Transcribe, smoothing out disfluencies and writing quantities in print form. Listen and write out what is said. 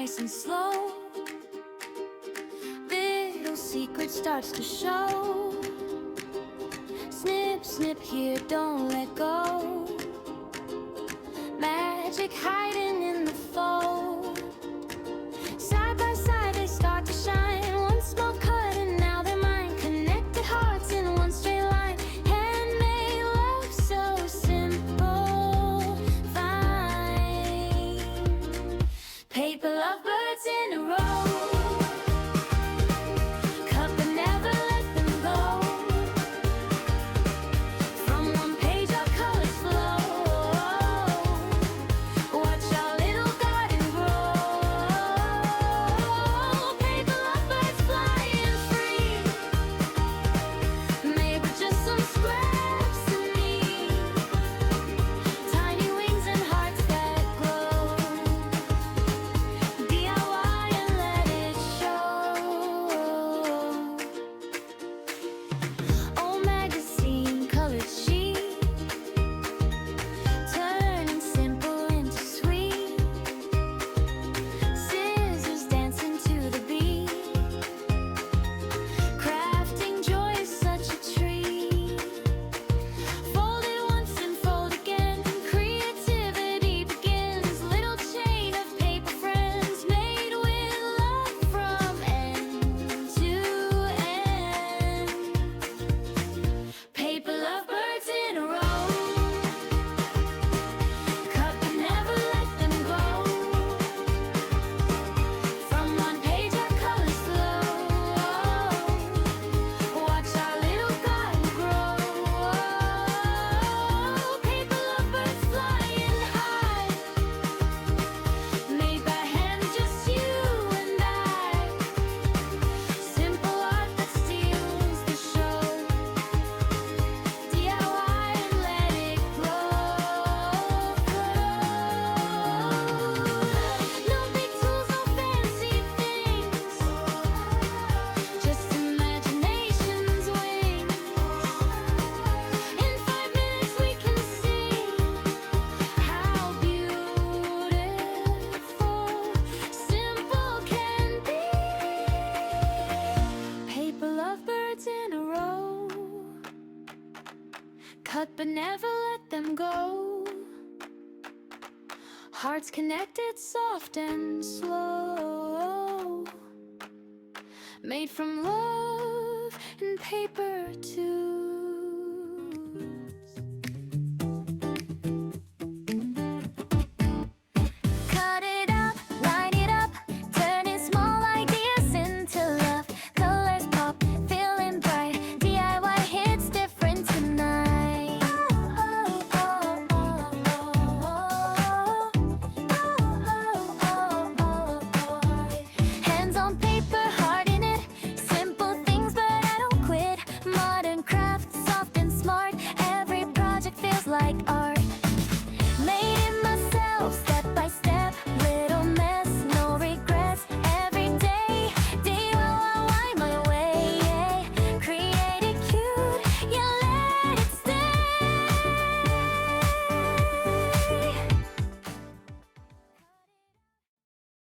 nice and slow. Little secret starts to show. Snip, snip here, don't let go. Magic hiding in the fold. Side by side they start to shine. One small cut and now they're mine. Connected hearts in one straight line. Handmade love so simple, fine. Paper lovebirds in a row. Cut but never let them go. From one page our colors flow. Watch our little garden grow. Paper lovebirds flying free, made with just some scraps of me. Tiny wings and hearts that glow. DIY and let it show. Old magazine, colored sheet, turning simple into sweet. Scissors dancing to the beat. Crafting joy is such a treat. Fold it once and fold again. Creativity begins. Little chain of paper friends, made with love from end to end. Paper lovebirds in a row. Cut but never let them go. From one page our colors flow. Watch our little garden grow. Paper lovebirds flying high, made by hand, just you and I. Simple art that steals the show. DIY and let it glow. No big tools, no fancy things, just imagination's wings. In 5 minutes we can see how beautiful simple can be. Paper lovebirds in a row. Cut but never let them go. Hearts connected, soft and slow. Made from love and paper too.